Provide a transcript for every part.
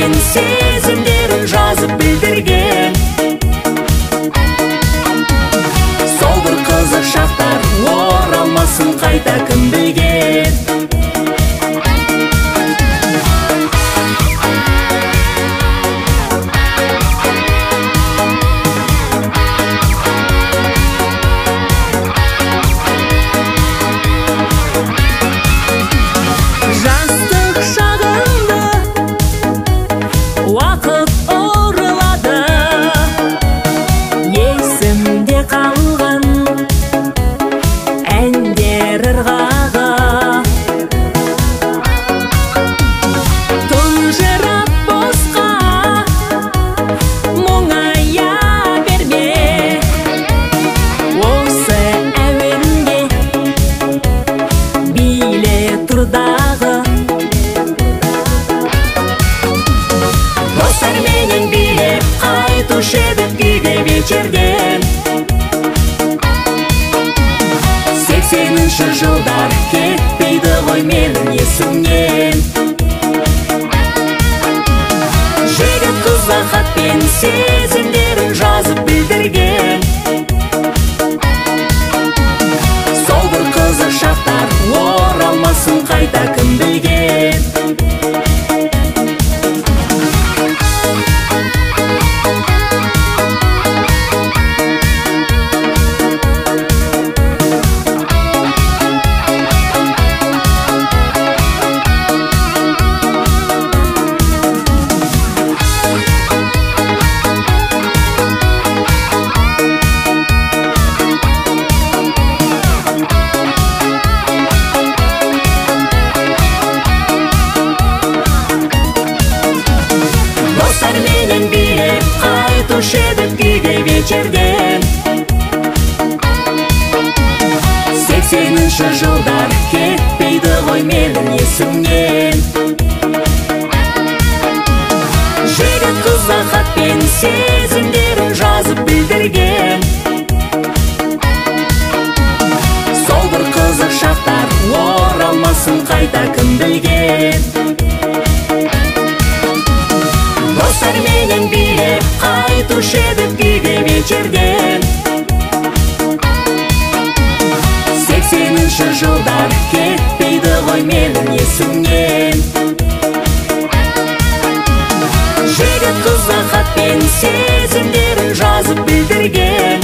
мен сезімдерін жазып білдірген. Сол бір қызық шақтар оралмасын қайта кім білген. Жылдар кетпейді ғой менің есімнен. Жігіт қызға хатпен сезімдерін жазып білдірген. Сол бір қызық шақтар оралмасын қайта кім білген. Вечерден 80-ші жылдар кетпейді ғой менің есімнен. Жігіт қызға хатпен сезімдерін жазып білдірген. Сол бір қызық шақтар оралмасын қайта кім білген. Достар менен билеп қайтушы едік үйге вечерден. 80-ші жылдар кетпейді ғой менің есімнен. Жігіт қызға хатпен сезімдерін жазып білдірген.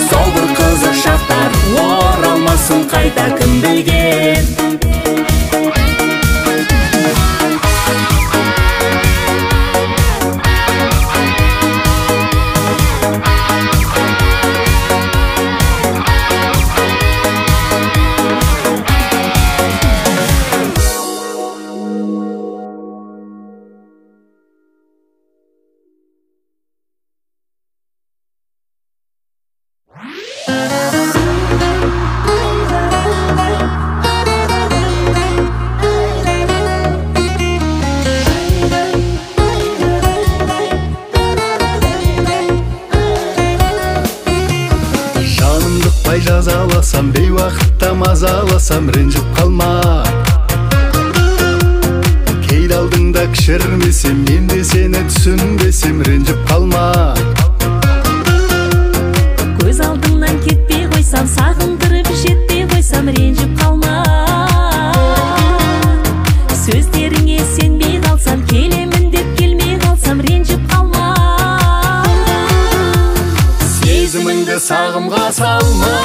Сол бір қызық шақтар оралмасын қайта кім білген. Жазаласам, бейуақытта мазаласам, ренжіп қалма. Кейде алдыңда кішірмесем, мен де сені түсінбесем, ренжіп қалма. Көз алдыңнан кетпей қойсам, сағындырып жетпей қойсам, ренжіп қалма. Сөздеріңе сенбей қалсам, келемін деп келмей қалсам, ренжіп қалма. Сезіміңді сағымға салма,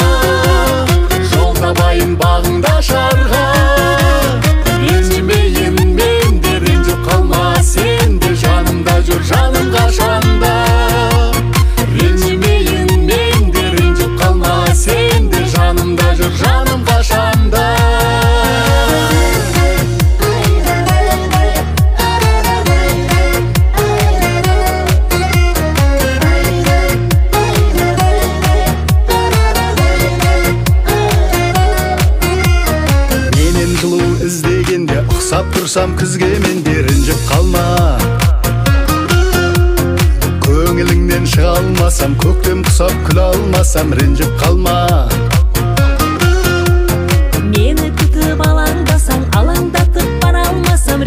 жол табайын бағыңда шарға. Ренжімейін мен де, ренжіп қалма, сен де жанымда жүр жаным қашанда. Ренжімейін мен де, ренжіп қалма, сен де жанымда жүр жаным қашанда. Ұқсап тұрсам күзге мен де, ренжіп қалма. Көңіліңнен шыға алмасам, көктем құсап күле алмасам, ренжіп қалма. Мені күтіп алаңдасаң, алаңдатып бара алмасам,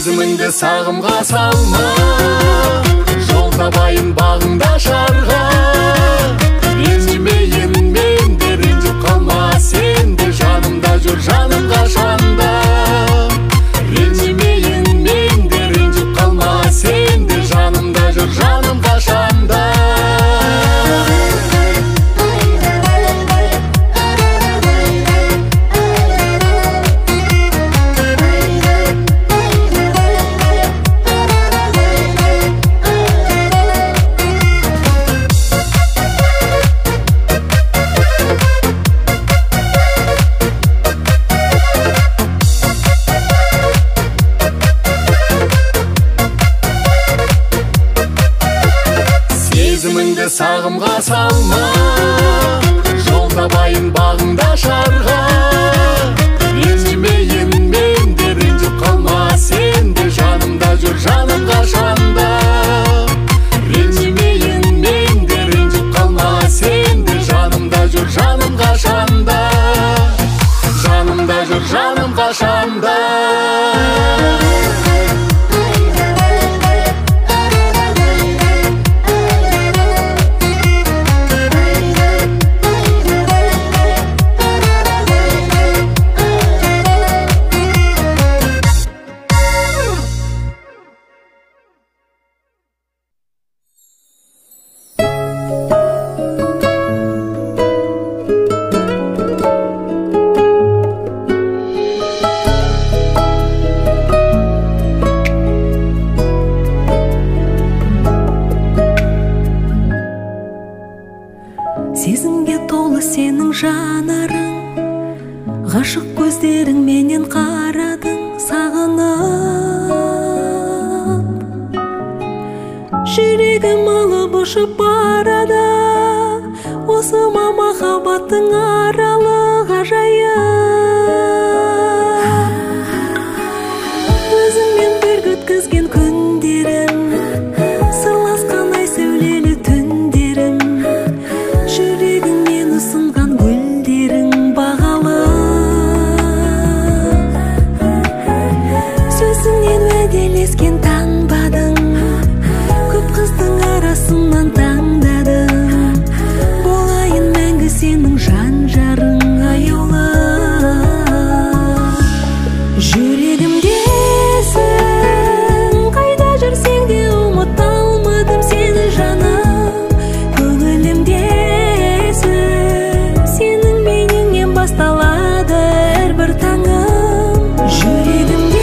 Сезіміңді сағымға салма, жол табайын бағыңда шарға. Ренжімейін мен де, ренжіп қалма сен де, жанымда жүр жаным қашанда. Ренжімейін мен де, ренжіп қалма сен де, жанымда жүр жаным қашанда. Сезіміңді сағымға салма, жол табайын бағыңда шарға. Ренжімейін мен де, ренжіп қалма сен де, жанымда жүр жаным қашанда. Ренжімейін мен де, ренжіп қалма сен де, жанымда жүр жаным қашанда. Жанымда жүр жаным қашанда. Сезімге толы сенің жанарың, ғашық көздерің менен қарадың сағынып. Жүрегім алып ұшып барады, осы ма махаббаттың аралы ғажайып. Өзіңмен бірге өткізген күндерім, сырласқан ай сәулелі түндерім, жүрегіңмен ұсынған гүлдерің бағалы. Сөзіңнен уәделескен танбадың, көп қыздың арасынан таңдадың. Болайын мәңгі сенің жан жарың аяулы. Жүрегімдесің, қайда жүрсең де ұмыта алмадым сені жаным. Көңілімдесің, сенің меніңнен басталады әрбір таңым. Жүрегімдесің,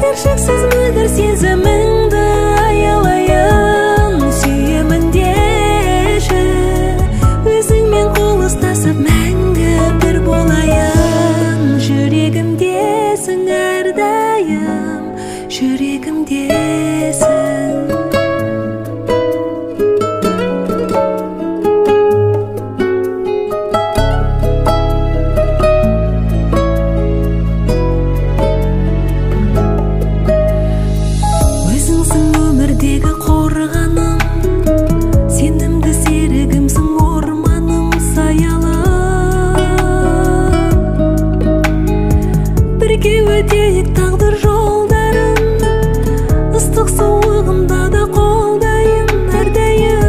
кіршіксіз мөлдір сезіміңді аялайын. Сүйемін деші, өзіңмен қол ұстасып мәңгі бір болайын. Жүрегімдесің әрдайым, жүрегімдесің. Өзіңсің өмірдегі қорғаным, сенімді серігімсің орманым саялап. Бірге өтейік тағдыр жолдарын, ыстық суығында да қолдайын әрдайым.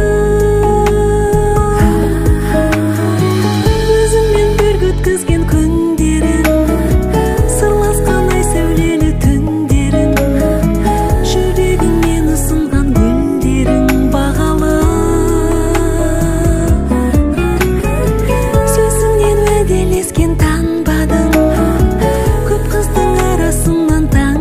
Өзіңмен бірге өткізген күндерім, сырласқан ай сәулелі түндерім, жүрегіңмен ұсынған гүлдерің бағалы. Сөзіңнен уәделескен танбадың, көп қыздың арасынан таң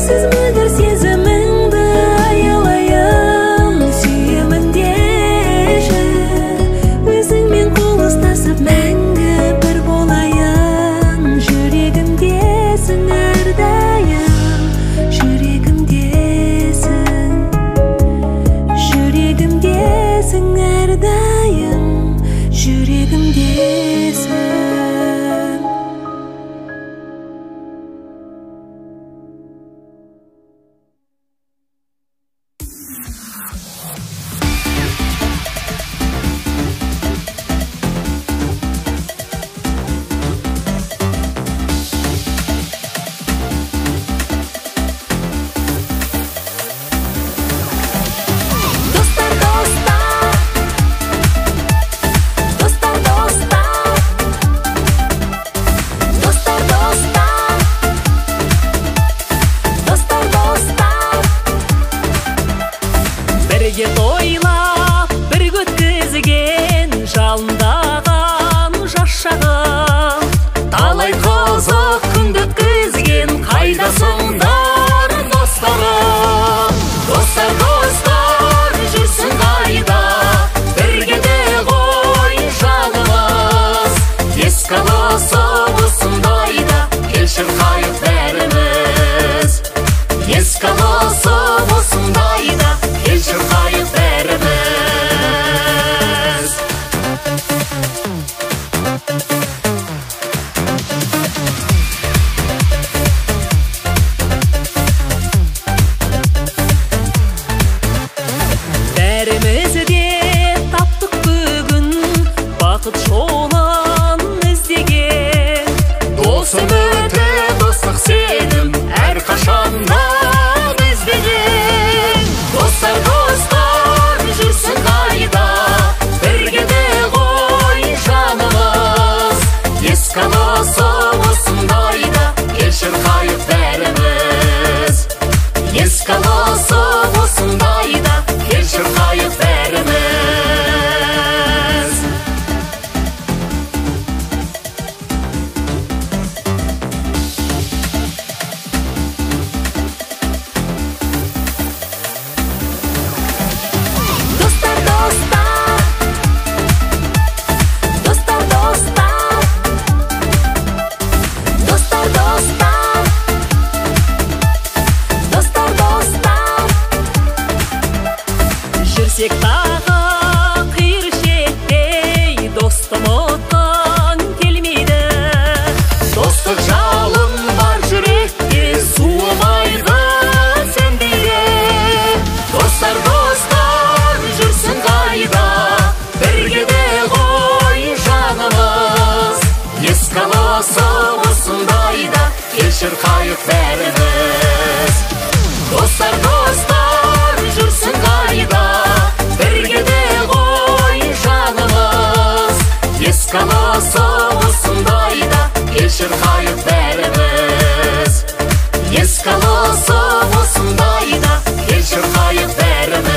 Сіз мөлдір сезіміңді аялайын, сүйемін деші. Өзіңмен қол ұстасып мәңгі бір болайын. Жүрегімдесің әрдайым, жүрегімдесің. Жүрегімдесің әрдайым, жүрегімдесің. Достар, достар, достар, достар, достар. Бірге тойлап, бірге өткізген жалындаған жас шағым. Талай қызық күнді өткізген қайдасыңдар достарым. Достар, достар, жүрсің қайда, бірге де ғой жанымыз. Еске алысып осындайда, келші қайық бәріміз. Еске алысып осындайда, келші қайық бәріміз. Бәріміз де таптық бүгін бақыт жолын іздеген. Досым өте достық сенім әрқашаннан іздеген. Достар, достар, жүрсің қайда, бірге де ғой жанымыз. Еске алысып осындайда, келші қайық бәріміз. Еске алысып осындайда, келші қайық бәріміз. Достар, достар, достар, достар, достар, достар, достар. Жүрсек тағы қиыр шеттей, досты ұмытқың келмейді. Достық жалын бар жүректе, суымайды сендейде. Достар, достар, жүрсің қайда, бірге де ғой жанымыз. Еске алысып осындайда, келші қайық бәріміз. Достар, достар, жүрсің қайда, бірге де ғой жанымыз. Еске алысып осындайда, келші қайық бәріміз. Еске алысып осындайда, келші қайық бәріміз.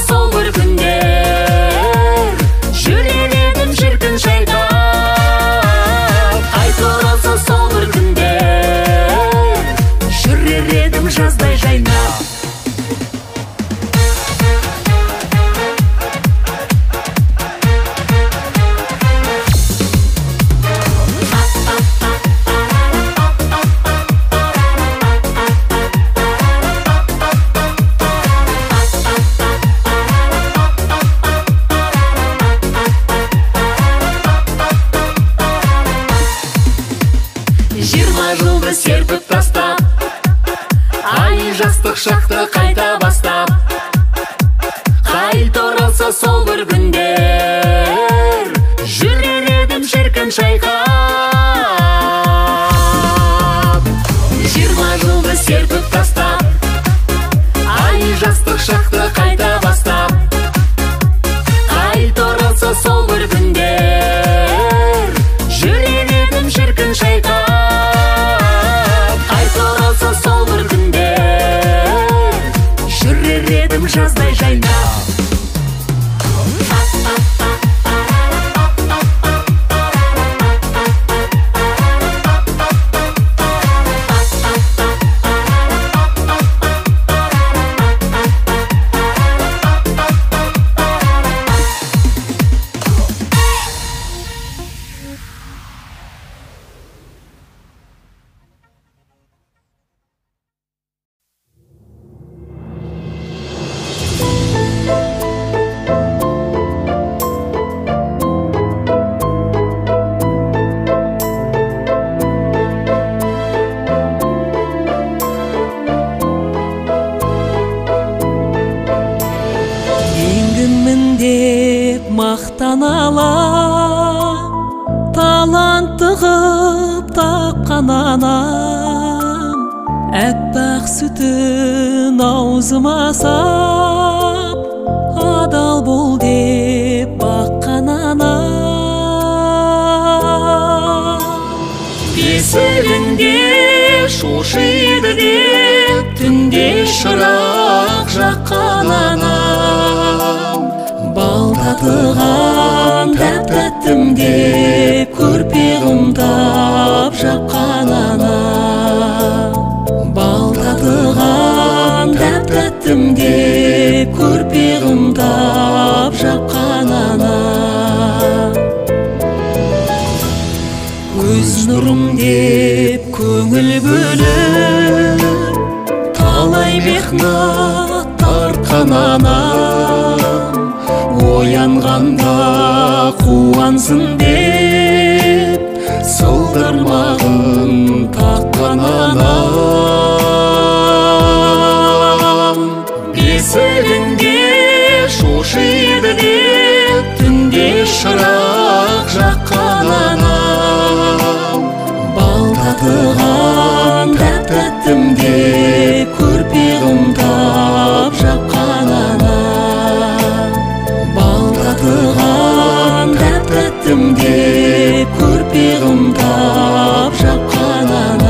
сол бір күндер жүрер едім шіркін шайқап. Қайта оралса сол бір күндер жүрер едім жаздай жайнап. Жылды серпіп тастап, ай жастық шақты қайта бастап. Қайта оралса сол бір күндер жүрер едім шіркін шайқап. 20 жылды серпіп тастап, ай жастық шақты қайта бастап. Қайта оралса сол бір күндер жүрер едім шіркін шайқап. Сол бір күндер жүрер едім жаздай жайнап. Мақтанала талантты қып тапқан анам, әппақ сүтін аузыма сап, адал бол деп баққан анам. Бесігінде шошиды деп түнде шырақ жаққан анам, бал татыған тәп-тәттім деп көрпе қымтап жапқан анам. Бал татыған тәп-тәттім деп көрпе қымтап жапқан анам. Көз нұрым деп көңіл бөліп талай мехнат тартқан анам, оянғанда қуансын деп сылдырмағын таққан анам. Бесігінде шошиды деп түнде шырақ жаққан анам, бал татыған тәп-тәттім деп көрпе қымтап жапқан анам. Бал татыған тәп-тәттім деп көрпе қымтап жапқан анам.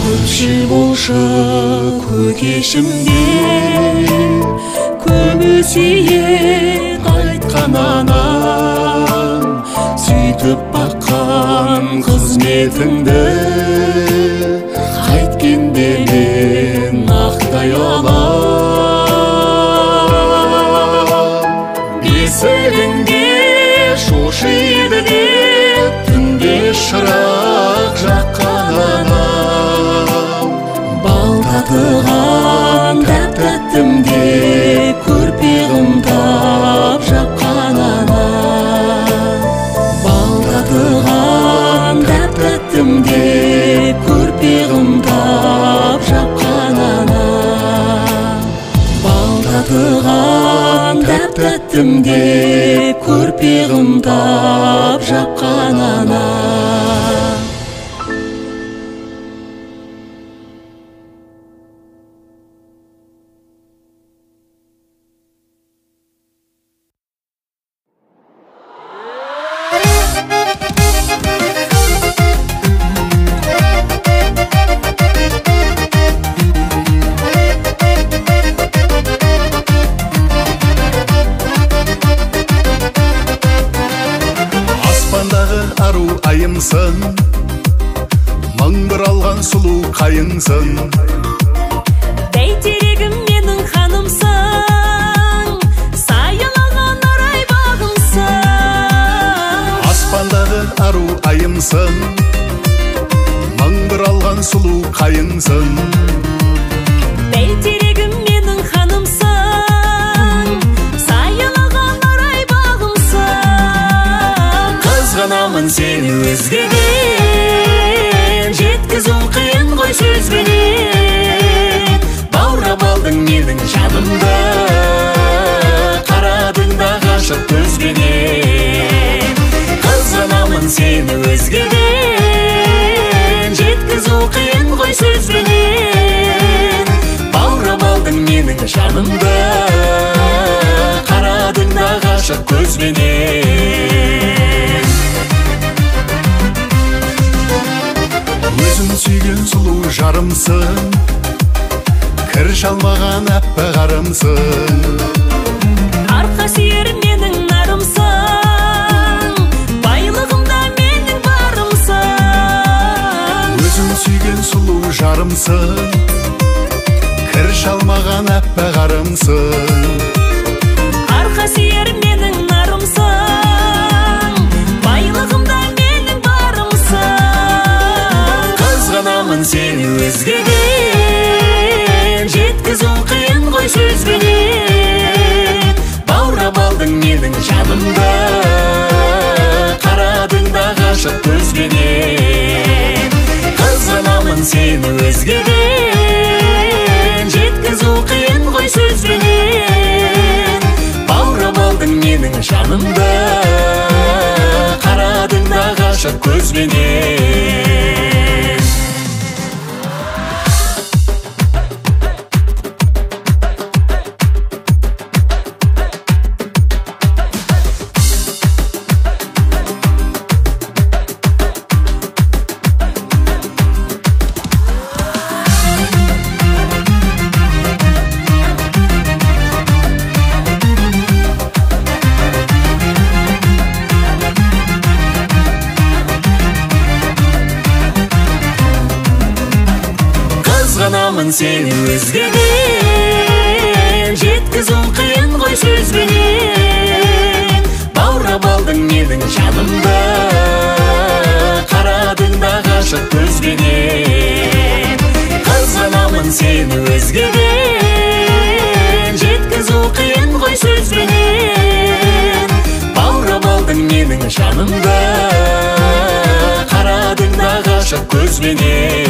Көпшіл болшы көкешімде көп өсиет айтқан анам, сөйтіп баққан қызметіңді қайткенде мен ақтай алам. Бесігінде шошиды деп түнде шырақ жаққан анам, бал татыған тәп-тәттім деп көрпе қымтап жапқан анам. Бал татыған тәп-тәттім деп көрпе қымтап жапқан анам. кеттім деп көрпе қымтап жапқан ана. Айымсың, мың бір алған сұлу қайыңсың. Бәйтерегім менің ханымсың, сайылаған арай бағымсың. Аспандағы ару айымсың, мың бір алған сұлу қайыңсың. Бәйтерегім менің ханымсың, сайылаған арай бағымсың. Қызғанамын сені өзгеден, жеткізу қиын ғой сөзбенен. Баурап алдың менің жанымды, қарадың да ғашық көзбенен. Қызғанамын сені өзгеден, жеткізу қиын ғой сөзбенен. Баурап алдың менің жанымды, қарадың да ғашық көзбенен. Өзің сүйген сұлу жарымсың, кір шалмаған әппақ арымсың. Арқа сүйер менің нарымсың, байлығымда менің барымсың. Өзің сүйген сұлу жарымсың, кір шалмаған әппақ арымсың. Арқа сүйер менің нарымсың, байлығымда менің барымсың. Қызғанамын сені өзгеден, жеткізу қиын ғой сөзбенен. Баурап алдың менің жанымды, қарадың да ғашық көзбенен. Қызғанамын сені өзгеден, жеткізу қиын ғой сөзбенен. Баурап алдың менің жанымды, қарадың да ғашық көзбенен. Қызғанамын сені өзгеден, жеткізу қиын ғой сөзбенен. Баурап алдың менің жанымды, қарадың да ғашық көзбенен. Қызғанамын сені өзгеден, жеткізу қиын ғой сөзбенен. Баурап алдың менің жанымды, қарадың да ғашық көзбенен.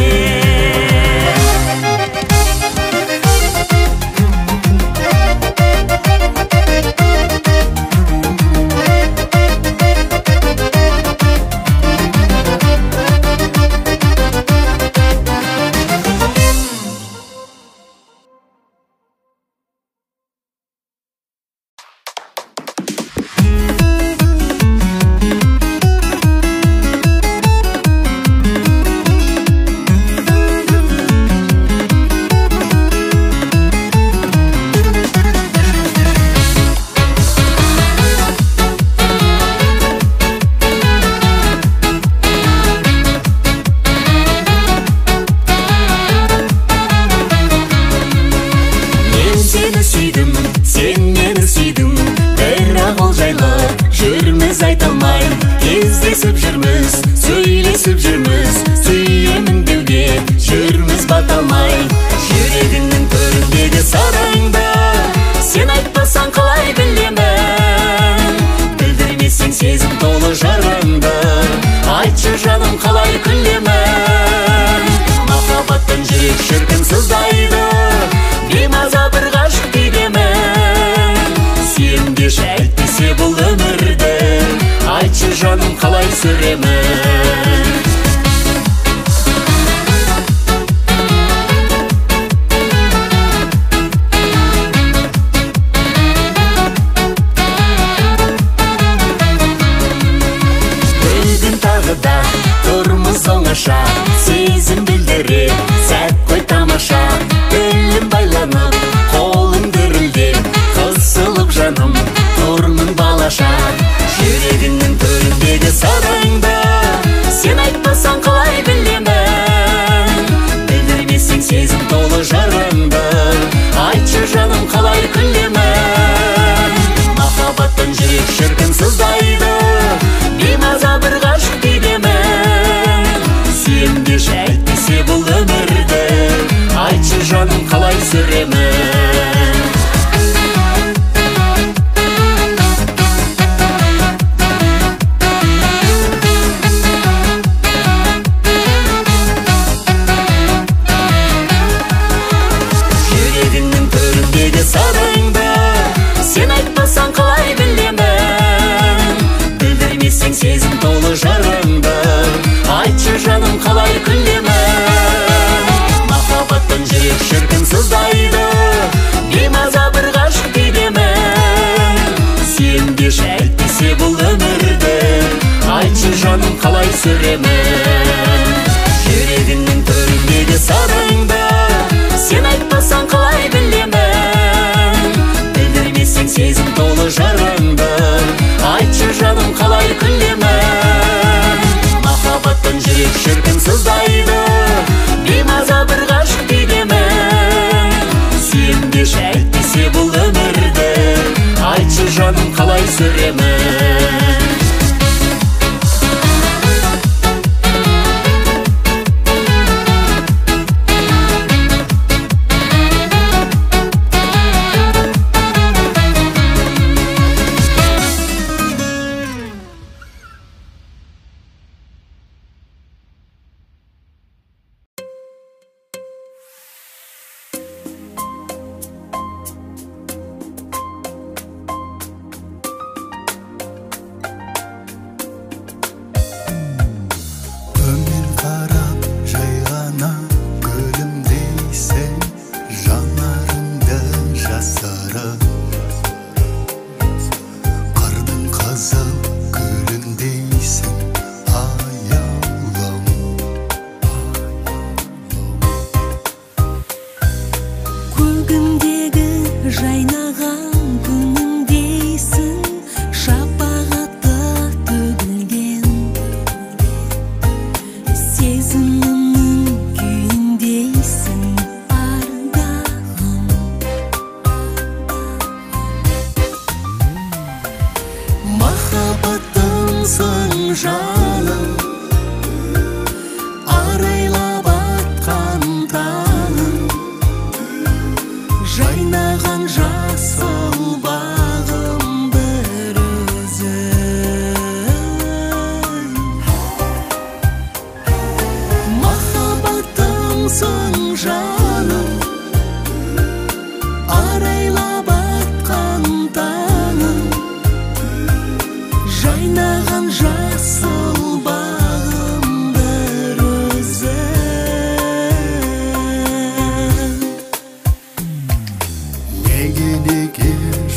Шәй жаным қалай сүремін. Тұрмыз оңаша, сезім білдіріп, сәт қой тамаша. Белім байланып, қолым дірілдеп, қысылып жаным, тұрмын балаша. Жүрегіңнің төріндегі сырыңды сен айтпасаң қалай білемін. Білдірмесең сезім толы жырыңды, айтшы жаным қалай күлемін. Махаббаттан жүрек шіркін сыздайды, беймаза бір ғашық күйдемін. Сүйемдеші әйтпесе бұл өмірді, айтшы жаным қалай сүремін. Жүрегіңнің төріндегі сырыңды сен айтпасаң қалай білемін. Білдірмесең сезім толы жырыңды, айтшы жаным қалай күлемін. Махаббаттан жүрек шіркін сыздайды, беймаза бір ғашық күйдемін. Сүйемдеші әйтпесе бұл өмірді, айтшы жаным қалай сүремін. Жүрегіңнің төріндегі сырыңды сен айтпасаң қалай білемін. Білдірмесең сезім толы жырыңды, айтшы жаным қалай күлемін. Махаббаттан жүрек шіркін сыздайды, беймаза бір ғашық күйдемін. Сүйемдеші әйтпесе бұл өмірді, айтшы жаным қалай сүремін.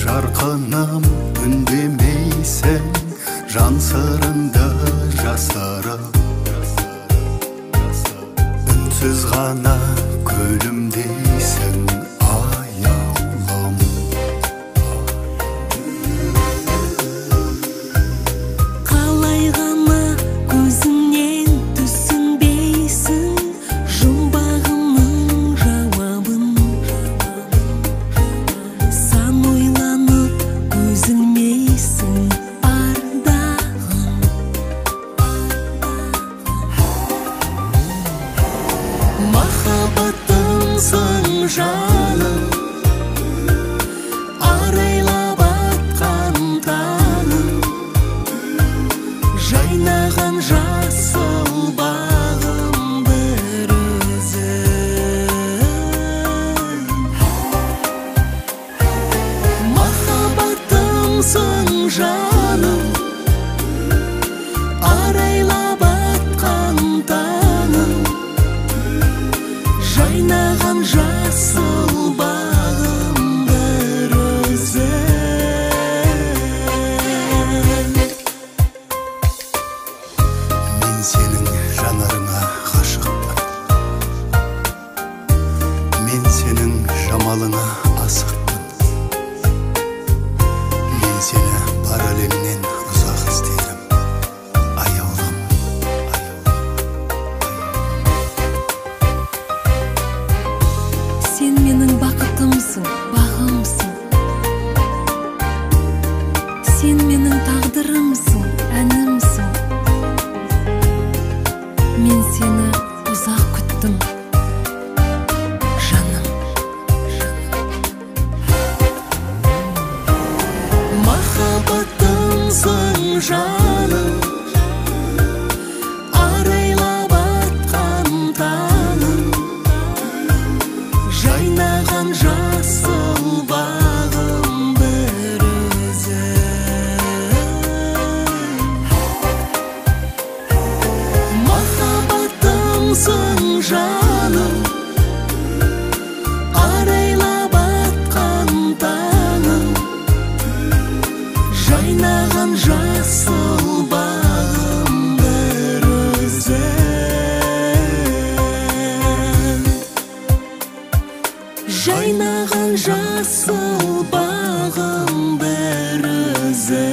Жарқыным үндемейсің, жан сырыңды жасырып. Үнсіз ғана күлімдейсің, аяулым. Қалай ғана көзіңнен түсінбейсің, жұмбағымның жауабын. Сан ойланып көзілмейсің, ардағым. Махаббаттың жамалыңа асықпын. Мен сені параллельнен ұзақ іздедім. Аяулым, Сен менің бақытымсың, бағымсың. Сен менің тағдырымсың, әнімсің. Мен сені ұзақ күттім, жаным. махаббатымсың жаным, арайлап атқан таңым, жайнаған жасыл бағым бір өзі. Махаббатымсың жаным, арайлап атқан таңым, жайнаған жасыл бағым бір өзі. Жайнаған жасыл бағым бір өзі.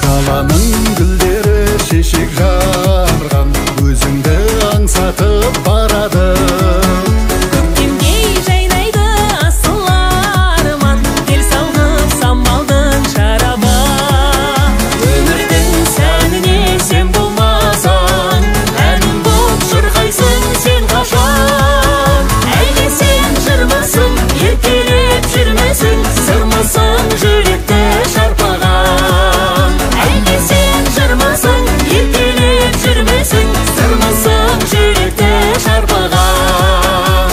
Даланың гүлдері шешек жарған, өзіңді аңсатып барады. Көктемдей жайнайды асыл арман, ел салғып самалдың шарабы. Өмірдің сәніне сен болмасаң, әнім боп шырқайсың сен қашан. Әлде сен жырмысың, еркелеп жүрмесің, сырмысың жүректі шарпыған. Әлде сен жырмысың, еркелеп жүрмесің, сырмысың жүректі шарпыған.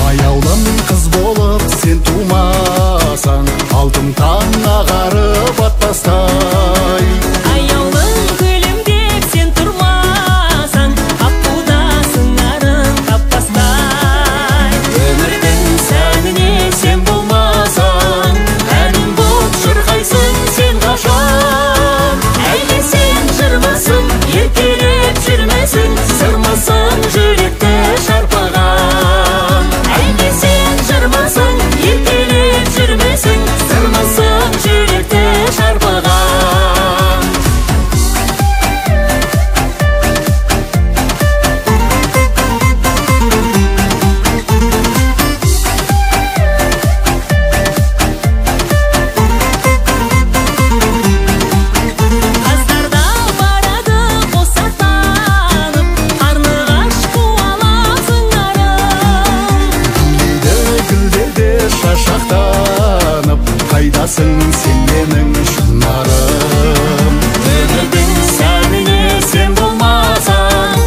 Аяулым қыз болып сен тумасаң, алтын таң ағарып атпастай. Аяулым күлімдеп сен тұрмасаң, аққуда сыңарын таппастай. Өмірдің сәніне сен болмасаң, әнім боп шырқайсың сен қашан. Әлде сен жырмысың, еркелеп жүрмесің, сырмысың жүректі шарпыған. Әлде сен жырмысың, еркелеп жүрмесің, сырмысың жүректі шарпыған. Қаздарда барады қосақтанып, қарлығаш қуалап сыңарым. Гүлдейді гүлдерде шашақтанып, қайдасың сен менің шынарым. Өмірдің сәніне сен болмасаң,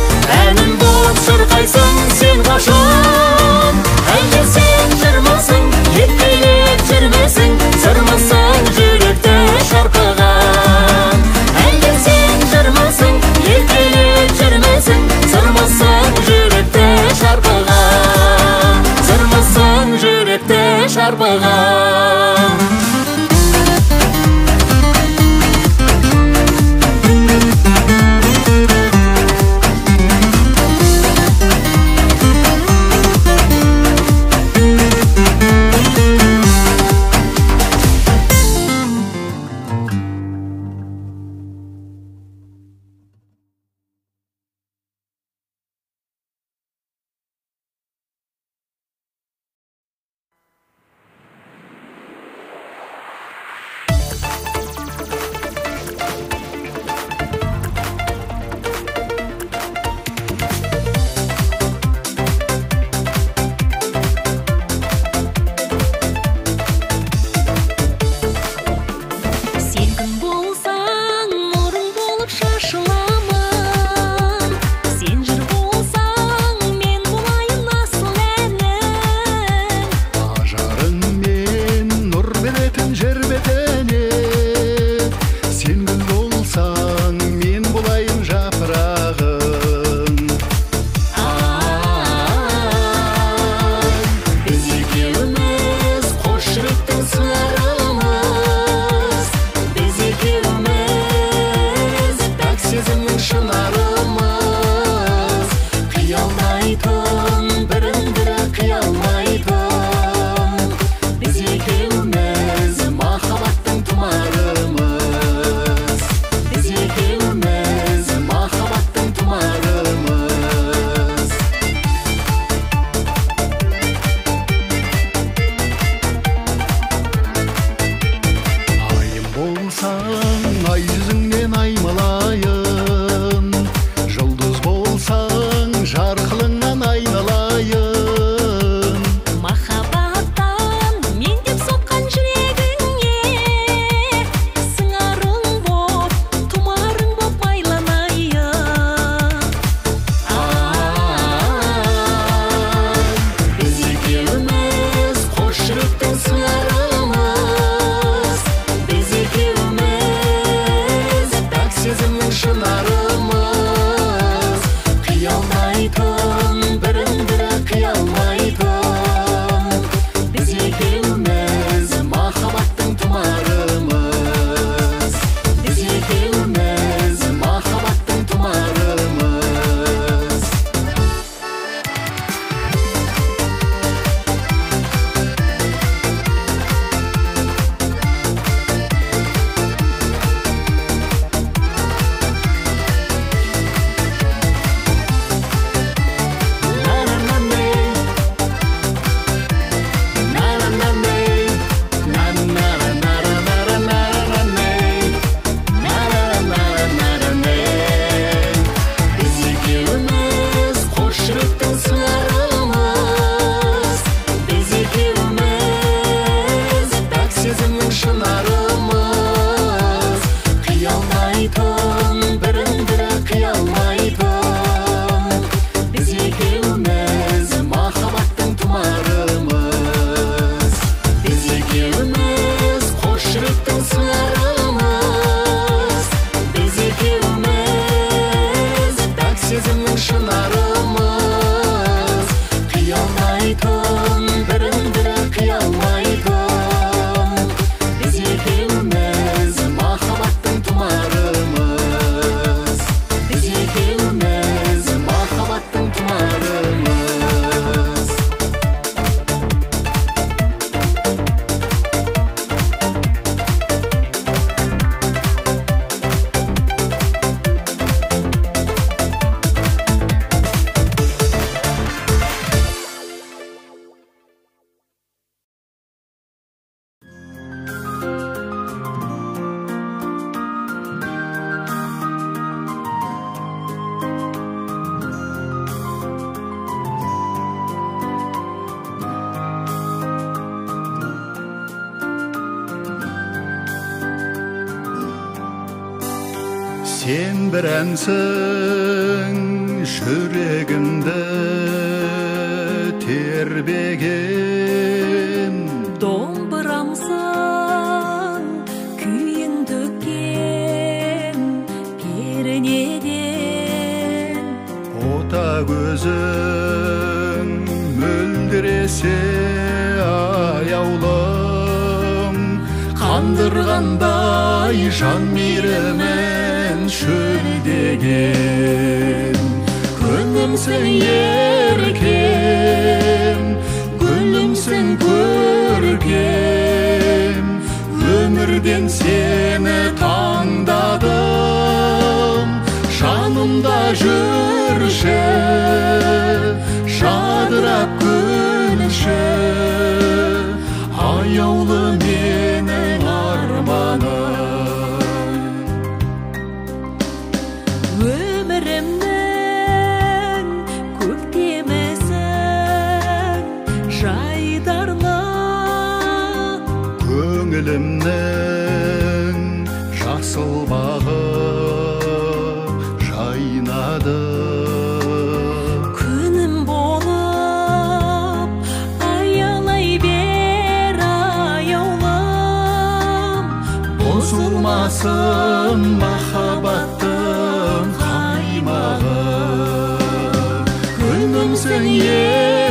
әнім боп шырқайсың сен қашан. Әлде сен жырмысың, еркелеп жүрмесің, сырмысың жүректі шарпыған. Әлде сен жырмысың, еркелеп жүрмесің, сырмысың жүректі шарпыған. Сырмысың жүректі шарпыған. болсаң ай жүзіңнен аймалайын, жұлдыз болсаң жарқылыңнан айналайын. Махаббаттан мен деп соққан жүрегіңе сыңарың боп, тұмарың боп байланайын. Біз екеуміз қош жүректің сыңарымыз, біз екеуміз пәк сезімнің шынарымыз. Қиялмайтын, бірін-бірі қиялмайтын, біз екеуміз махаббаттың тұмарымыз, біз екеуміз махаббаттың тұмарымыз. Біз екеуміз қош жүректің сыңарымыз, біз екеуміз пәк сезімнің шынарымыз. Қиялмайтын, бірін-бірі қиялмайтын, біз екеуміз махаббаттың тұмарымыз, біз екеуміз қош жүректің сыңарымыз, біз екеуміз пәк сезімнің шынарымыз. Қиялмайтын, бірін-бірі қиялмайтын, біз екеуміз махаббаттың тұмарымыз, біз екеуміз махаббаттың тұмарымыз. Сен бір әнсің жүрегімді тербеген, Домбырамсың күйін төккен пернеден. ота көзің мөлдіресе аяулым, қандырғандай жан мейірімін шөлдеген. Күнімсің еркем, гүлімсің көркем, өмірден сені таңдадым. Жанымда жүрші, жадырап күлші, аяулы менің арманым. Өмірімнің көктемісің жайдарлы, Көңілімнің жасыл бағы жайнады. күнім болып аялай бер аяулым. Бұзылмасын махаббаттың қаймағы. Күнімсің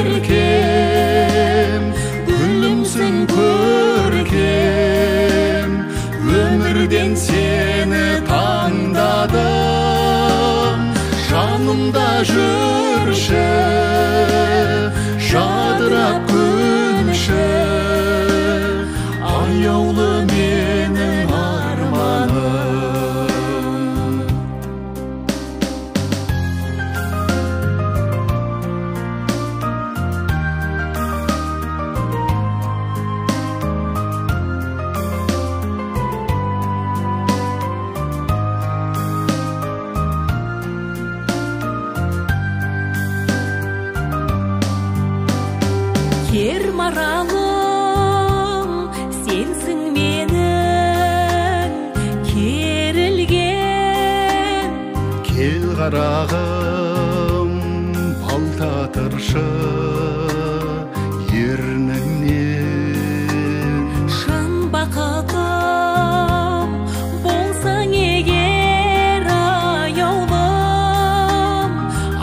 еркем, гүлімсің көркем, өмірден сені таңдадым. Жанымда жүрші, жадырап күлші, аяулы менің арманым. қарағым балтатыршы ерніңнен шын бақытым болсаң егер аяулым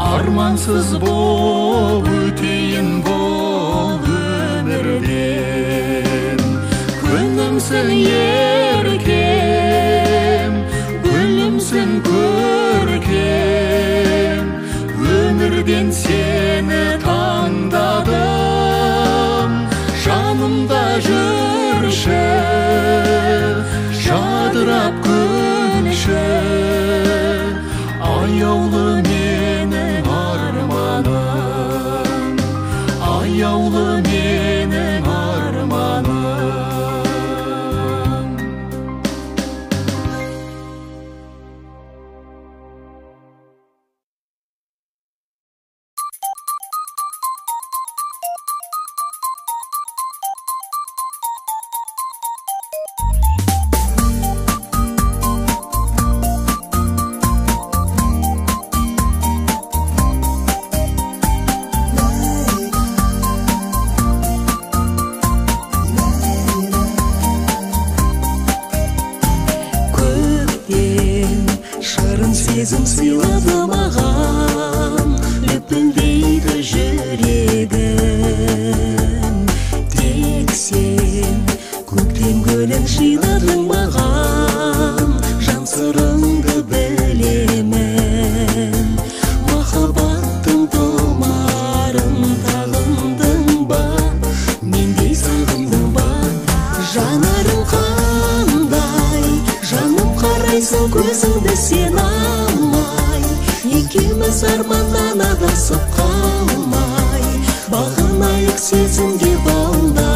армансыз бол өтейін бұл өмірден күнімсің еркем гүлімсің көркем өмірден сені таңдадым жанымда жүрші жадырап күлші аяулы менің арманым аяулы менің арманым сезім сыйлады маған лүпілдейді жүрегім тек сен көктем гүлін жинадың маған жан сырыңды білемін махаббаттың тұмарын тағындың ба мендей сағындың ба жанарың қандай жаным қарайсың көзіңді сен алмай екеуміз арманнан адасып қалмай бағынайық сезімге балдай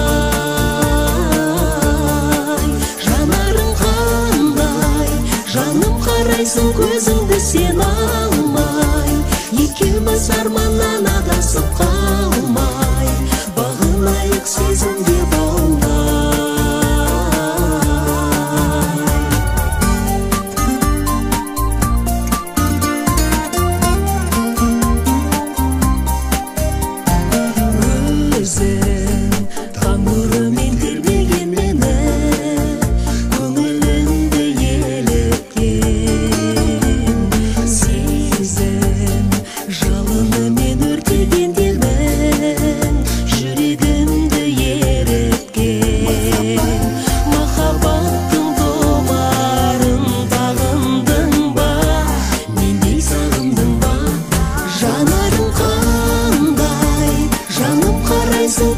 жанарың қандай жаным қарайсың көзіңді сен алмай екеуміз арманнан адасып қалмай бағынайық сезімге балдай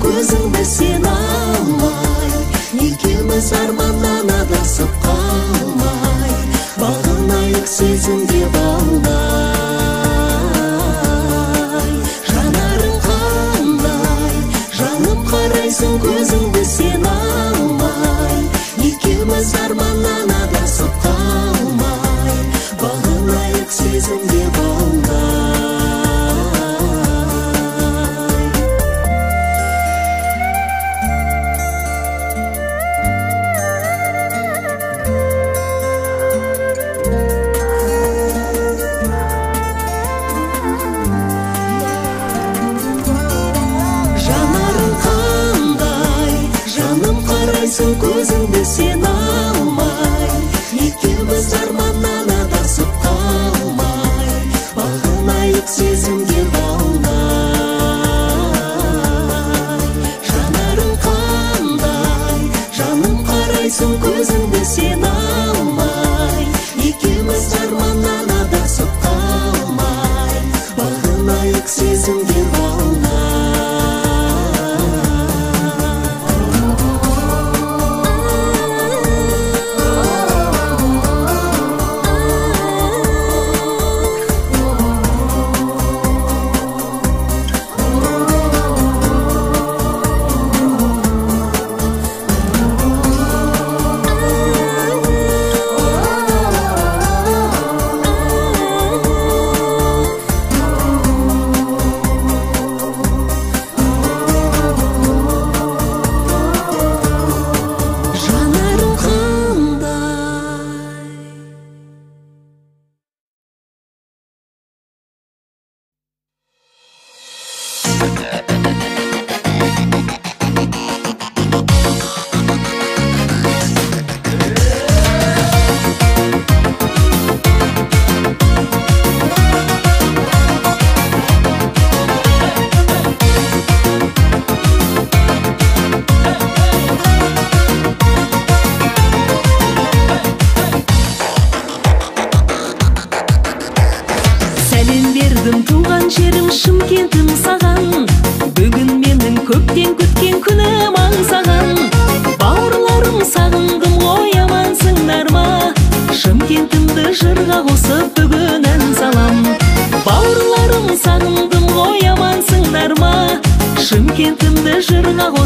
көзіңді сен алмай екеуміз арманнан адасып қалмай бағынайық сезімге балдай жанарың қандай жаным қарайсың көзіңді сен алмай екеуміз арманнан адасып қалмай бағынайық сезімге балдай көзіңді сен алмай екеуміз арманнан адасып қалмай бағынайық сезімге балдай жанарың қандай жаным қарайсың көзіңді сен алмай екеуміз арманнан адасып қалмай бағынайық сезімге балдай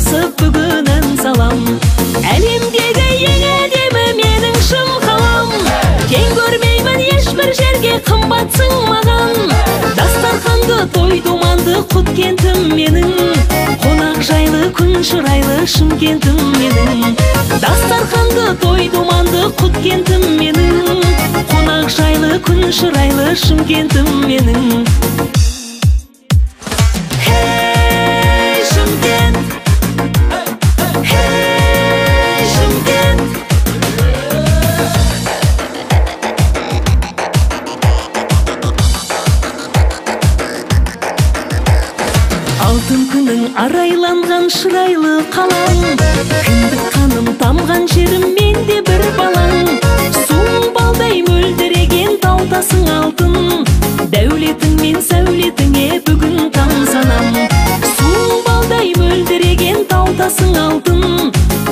қосып бүгінін салам. Әлемдегі ең әдемі менің шын қалам. Тең көрмеймін ешбір жерге қымбатсың маған. Дастарханды той думанды құт кентім менің. Қонақ жайлы күн шырайлы Шымкентім менің. Дастарханды той думанды құт кентім менің. Қонақ жайлы күн шырайлы Шымкентім менің. Хей Шымкент, хей Шымкент. Алтын күнің арайланған шырайлы қалаң. Кіндік қаным тамған жерім менде бір балаң. Суың балдай мөлдіреген талтасың алтын. Дәулетің мен сәулетіңе бүгін тамсанам. Суың балдай мөлдіреген талтасың алтын.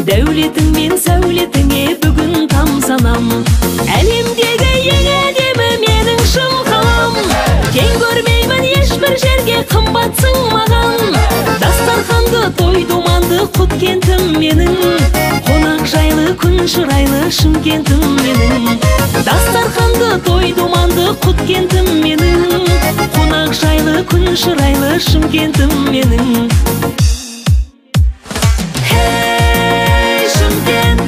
Дәулетің мен сәулетіңе бүгін тамсанам. Әлемдегі ең әдемі менің шын қалам. Тең көрмеймін ешбір жерге қымбатсың маған. Дастарханды той думанды құт кентім менің. Қонақ жайлы күн шырайлы Шымкентім менің. Дастарханды той думанды құт кентім менің. Қонақ жайлы күн шырайлы Шымкентім менің. Хей Шымкент,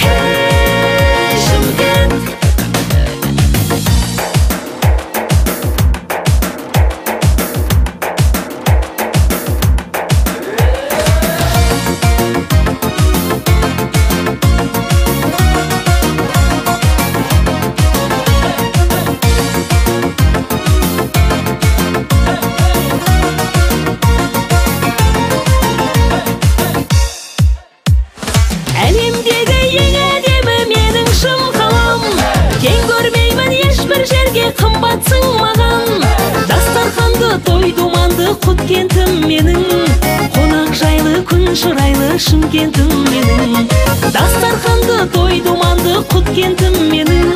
хей Шымкент. Әлемдегі ең әдемі менің шын қалам. Тең көрмеймін ешбір жерге қымбатсың маған. Дастарханды той думанды құт кентім менің. Қонақ жайлы күн шырайлы Шымкентім менің. Дастарханды той думанды құт кентім менің.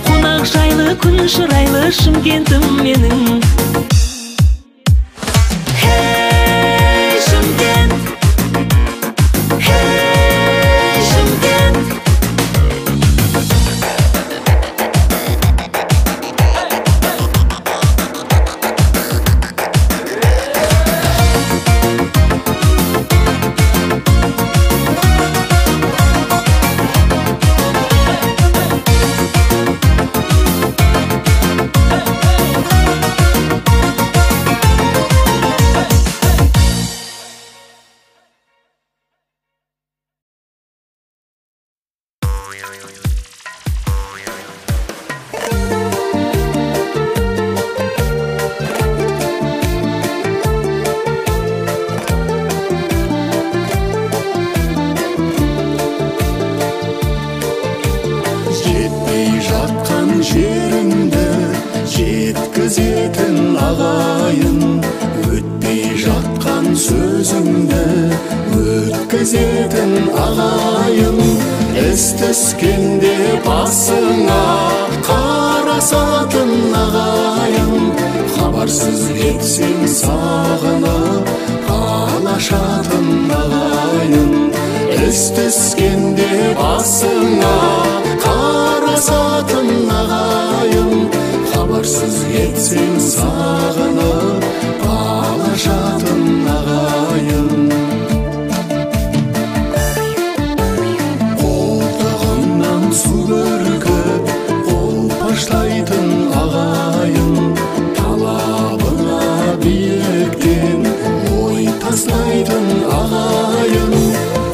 Қонақ жайлы күн шырайлы Шымкентім менің. Хей Шымкент, хей Шымкент. жеріңді жеткізетін ағайын, өтпей жатқан сөзіңді өткізетін ағайын, іс түскенде басыңа қарасатын ағайын, хабарсыз кетсең сағынып алашатын ағайын, іс түскенде басыңа қарасатын ағайын, хабарсыз кетсең сағынып алашатын ағайын. Қолтығымнан су бүркіп қолпаштайтын ағайын, талабына биіктен ой тастайтын ағайын,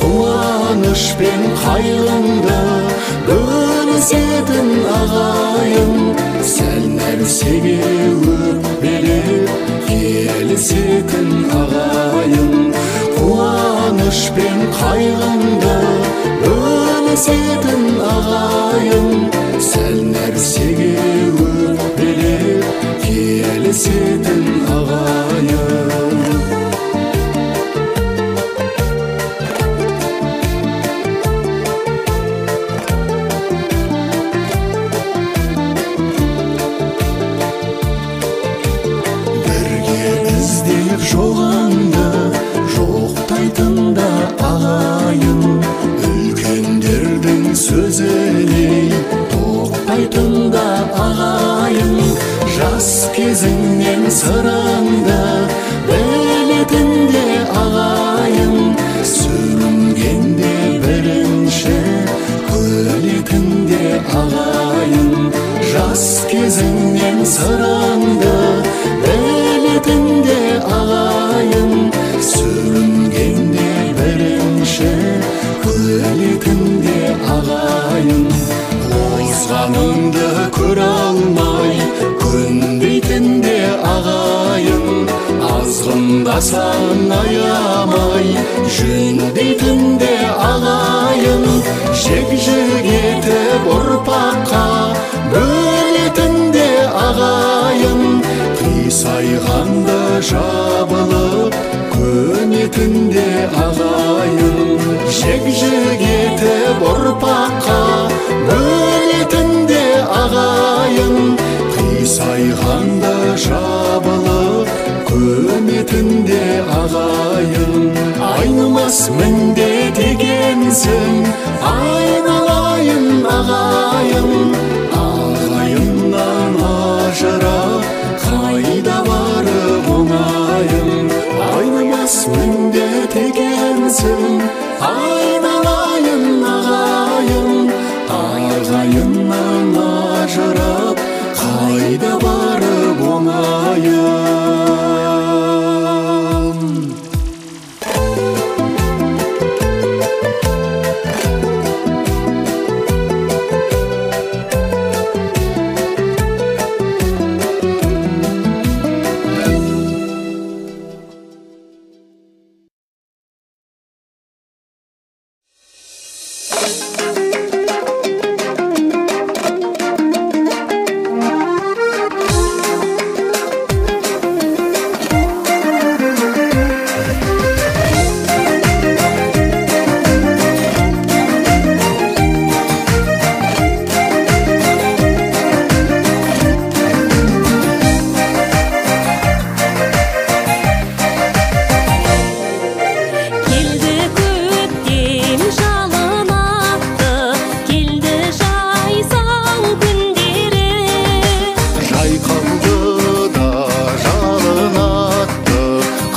қуаныш пен қайғыңды бөлісетін ағайын, сәл нәрсеге өкпелеп келісетін ағайын, қуаныш пен қайғыңды бөлісетін ағайын, сәл нәрсеге өкпелеп келісетін ағайын. сөз елей тоқтайтын да ағайын, жас кезіңнен сырыңды білетін де ағайын, сүрінгенде бірінші көретін де ағайын, жас кезіңнен сырыңды білетін де ағайын, сүрінгенде бірінші көретін де ағайын. Озғаныңды көре алмай көнбейтін де ағайын, азғындасаң аямай жөндейтін де ағайын, жек-жек етіп ұрпаққа бөлетін де ағайын, қисайғанда жабылып көнетін де ағайын, жек-жек етіп ұрпаққа бөлетін де ағайын, қисайғанда жабылып көнетін де ағайын. Айнымас міндет екенсің, айналайын ағайын, ағайыннан ажырап қайда барып оңайын. Айнымас міндет екенсің, айналайын ағайын, ағайыннан ажырап қайда барып оңайын.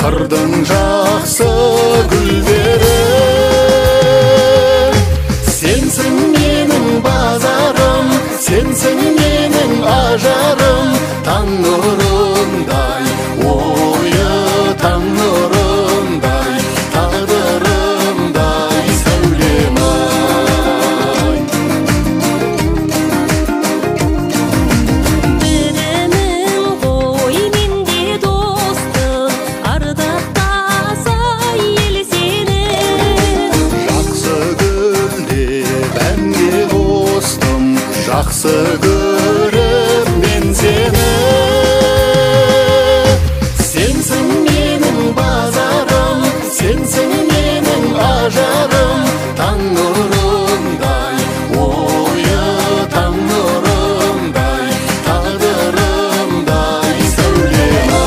Қырдың жақсы гүлдері, сенсің менің базарым, сенсің менің ажарым, таң нұрындай, ойы таң нұрындай, тағдырымдай сәулем-ай. Бірінің ғой менде достым, ардақтасай ел сені. Жақсы гүлдеп әнге қостым, жақсы көріп мен сені. Сенсің менің базарым, сенсің менің ажарым, таң нұрындай, ойы таң нұрындай, тағдырымдай сәулем-ай.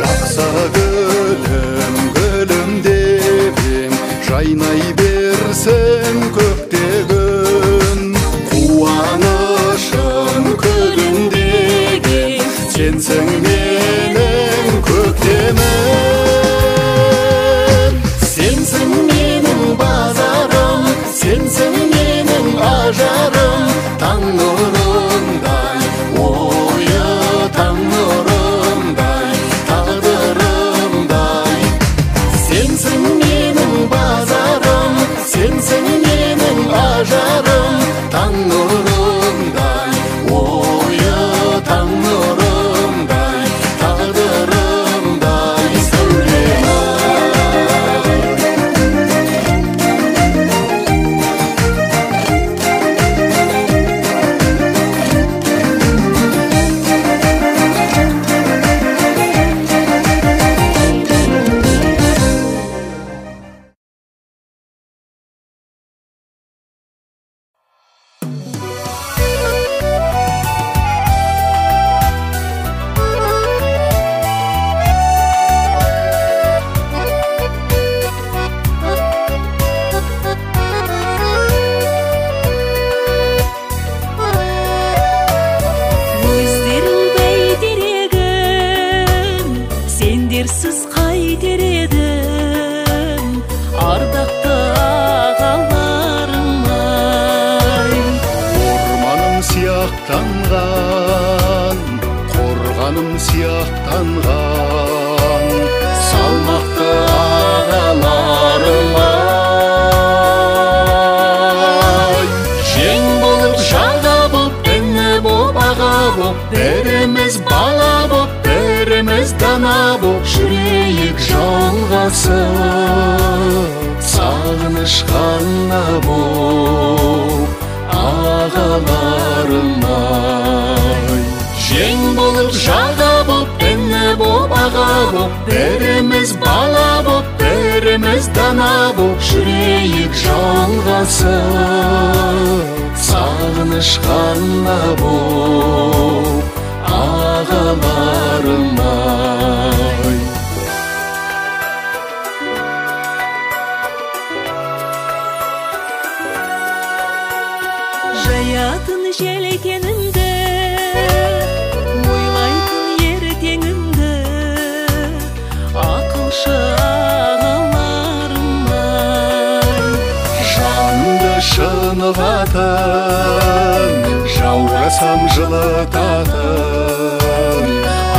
Жақсы гүлім, гүлім деп ең, жайнай берсін көктегін, қуанышым күлімдеген, сенсің менің көктемім. Сенсің менің базарым, сенсің менің ажарым, таң нұрындай, ойы таң нұрындай, тағдырымдай. Сенсің менің базарым, сенсің менің ажарым, таң нұрындай, ойы таң нұрындай, сияқтанған, қорғаным сияқтанған, салмақты ағаларым ай. Жең болып, жаға болып, іні болып, аға болып, біріміз бала болып, біріміз дана болып, жүрейік жалғасып, сағыныш қана болып, ағаларым ай. Жең болып, жаға болып, іні болып, аға болып, біріміз бала болып, біріміз дана болып, жүрейік жалғасып, сағыныш қана болып, ағаларым ай. Жаятын желекенімді, ойлайтын ертеңімді, ақылшы ағаларым ай. Жанымды шынығатын, жаурасам жылытатын,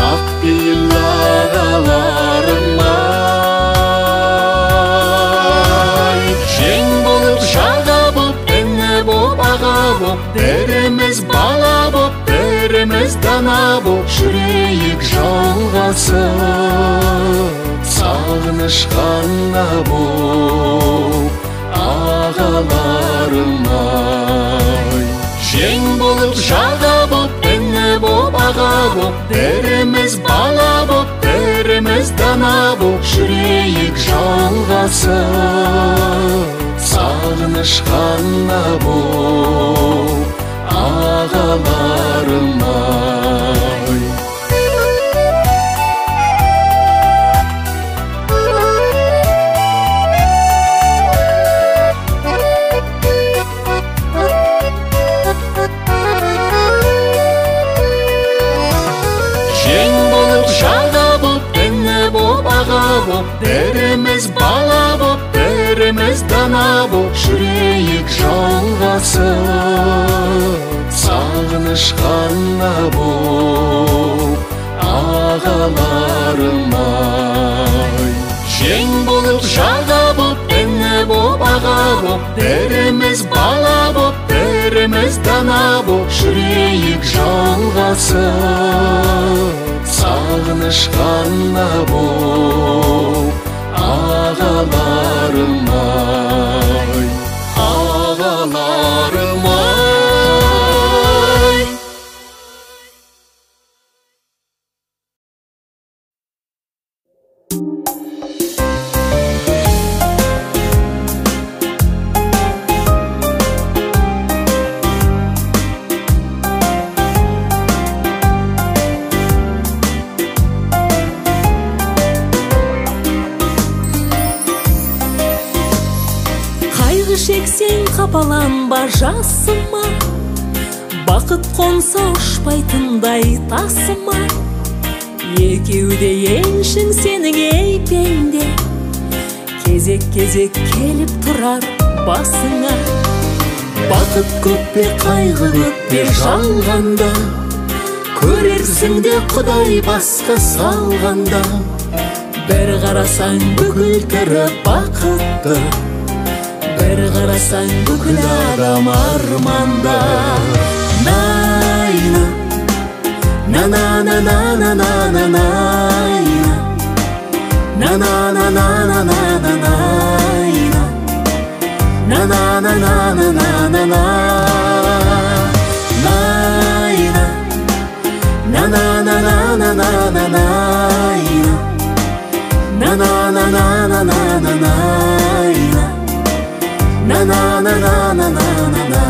ақ пейіл ағаларым ай. Жең болып, жаға болып, іні болып, аға болып, біріміз бала болып, біріміз дана болып, жүрейік жалғасып, сағыныш қана болып, ағаларым ай. Жең болып, жаға болып, іні болып, аға болып, біріміз бала болып, біріміз дана болып, жүрейік жалғасып, сағыныш қана болып, ағаларым ай. Жең болып, жаға болып, іні болып, аға болып, біріміз бала болып, біріміз дана болып, жүрейік жалғасып, сағыныш қана болып, ағаларым ай. Жең болып, жаға болып, іні болып, аға болып, біріміз бала болып, біріміз дана болып, жүрейік жалғасып, сағыныш қана болып, ағаларым ай. Ағаларым ай. Шексең қапаланба жасыма, бақыт қонса ұшпайтындай тасыма. Екеуде еншің сенің ейпеңде, кезек-кезек келіп тұрар басыңа. Бақыт көп пе, қайғы көп пе жалғанда, көрерсің де Құдай басқа салғанда. Бір қарасаң бүкіл тірі бақытты, бір қарасаң бүкіл адам арманда. Найна, на-на-на-на-на-на-на-найна, на-на-на-на-на-на-на-найна, на-на-на-на-на-на-на-найна, на-на-на-на-на-на-найна, на-на-на-на-на-на-найна, на-на-на-на-на-на-на.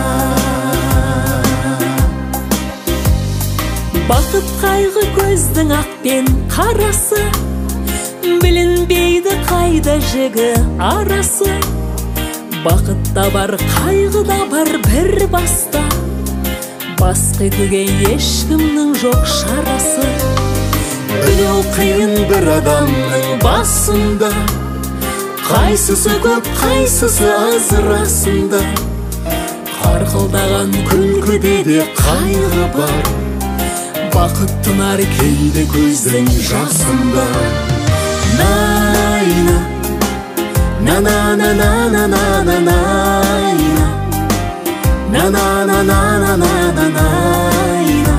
Бақыт қайғы көздің ақ пен қарасы, білінбейді қайда жігі арасы. Бақытта бар, қайғыда бар бір баста, басқа етуге ешкімнің жоқ шарасы. Білеу қиын бір адамның басында, қайсысы көп, қайсысы аз расында. Қарқылдаған күлкіде де қайғы бар, бақыт тұнар кейде көздің жасында. Найна, на-на-на-на-на-на-на-найна, на-на-на-на-на-на-на-найна,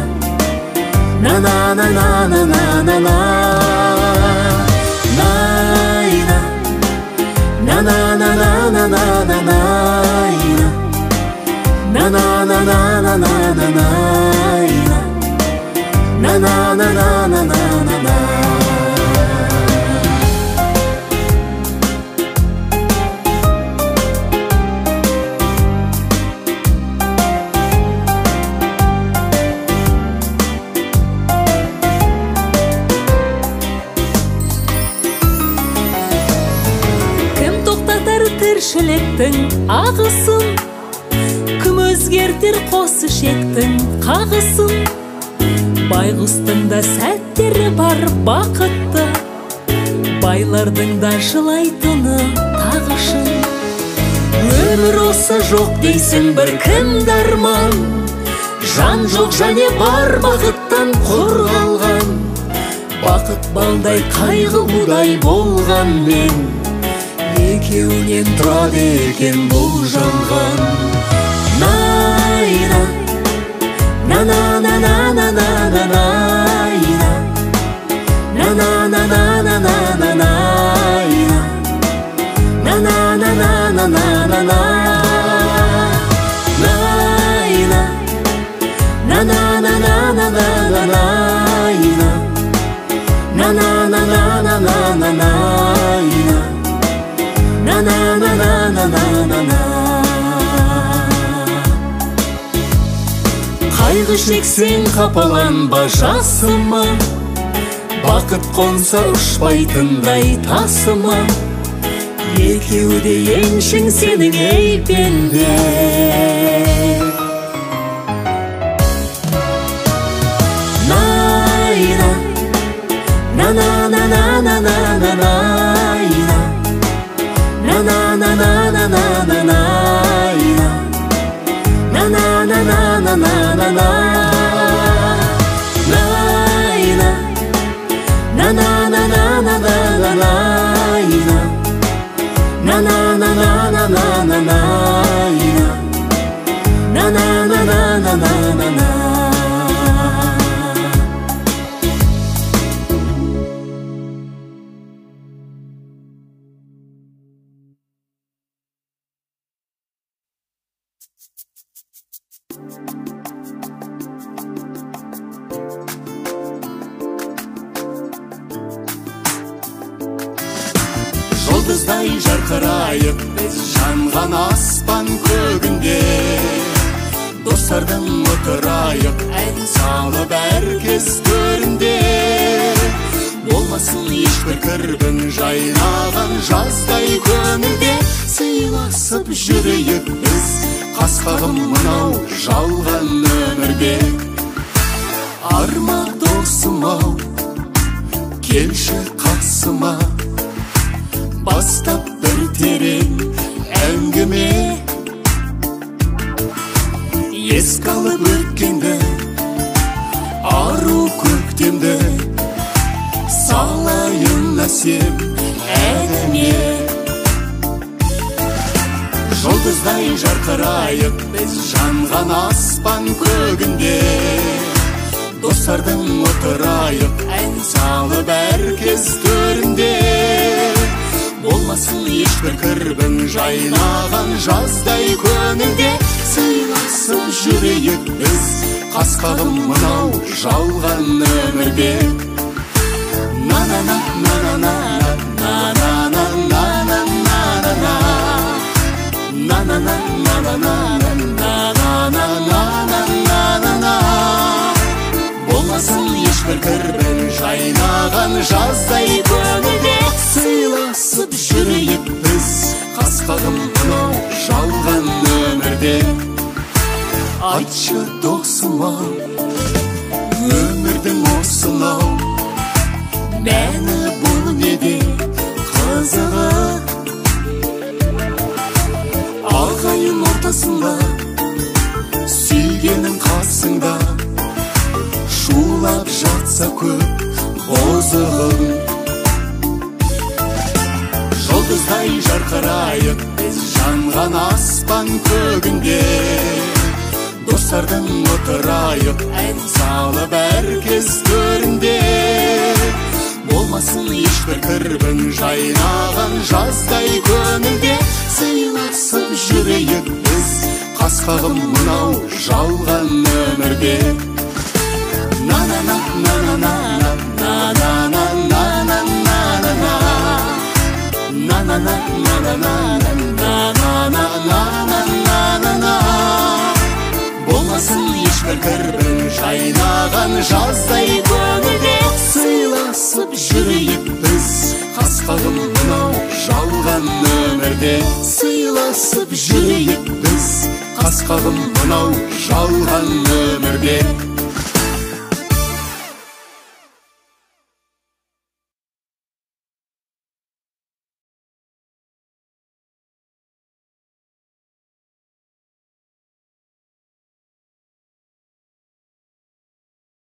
на-на-на-на-на-на-на-найна, на-на-на-на-на-на-найна, на-на-на-на-на-на-найна, на-на-на-на-на-на-на. Тіршіліктің ағысын, кім өзгертер қос ішектің қағысын. Байғұстың да сәттері бар бақытты, байлардың да жылайтыны тағышын. Өмір осы жоқ дейсің бір кімді арман, жан жоқ және бар бақыттан қорғалған. Бақыт балдай қайғы будай болған мен, екеуінен тұрады екен бұл жалған. Найна, на-на-на-на-на-на-на-найна, на-на-на-на-на-на-на-найна, на-на-на-на-на-на-найна, на-на-на-на-на-на-найна, на-на-на-на-на-на-найна, на-на-на-на-на-на-на. Қайғы шексең қапаланба жасыма, бақыт қонса ұшпайтындай тасыма. Екеуі де еншің сенің ей пенде. Найна, на-на-на-на-на-на-на-найна, на-на-на-на-на-на-найна, на-на-на-на-на-на-найна, на-на-на-на-на-на-найна, на-на-на-на-на-на-найна, на-на-на-на-на-на-на. Жұлдыздай жарқырайық біз жанған аспан көгінде, достардың отырайық ән салып әркез төрінде. Болмасын ешбір кірбің жайнаған жаздай көңілде, сыйласып жүрейік біз қасқағым мынау жалған өмірде. Арма досым-ау, келші қасыма, бастап бір терең әңгіме. Еске алып өткенді, ару көктемді, салайын әсем әңгіме. Жұлдыздай жарқырайық біз жанған аспан көгінде, достардың отырайық ән салып әркез төрінде. Болмасын ешбір кірбің жайнаған жаздай көңілде, сыйласып жүрейік біз қасқағым мынау жалған өмірде. На-на-на-на-на-на-на-на-на-на-на-на-на, на-на-на-на-на-на-на-на-на-на-на. Болмасын ешбір кірбің жайнаған жаздай көңілде, сыйласып жүрейік біз қасқағым мынау жалған өмірде. Айтшы досым-ау, өмірдің осынау, мәні бұл неде қызығы? Ағайын ортасында жайнаған аспан көгінде достардың отырайық ән салып әркез төрінде болмасын ешбір кірбің жайнаған жаздай көңілде сыйласып жүрейік біз қас-қағым мынау жалған өмірде на на на на на на на на на на на на болмасын ешбір кірбің жайнаған жаздай көңілде сыйласып жүрейік біз қас-қағым мынау жалған өмірде сыйласып жүрейік біз қас-қағым мынау жалған өмірде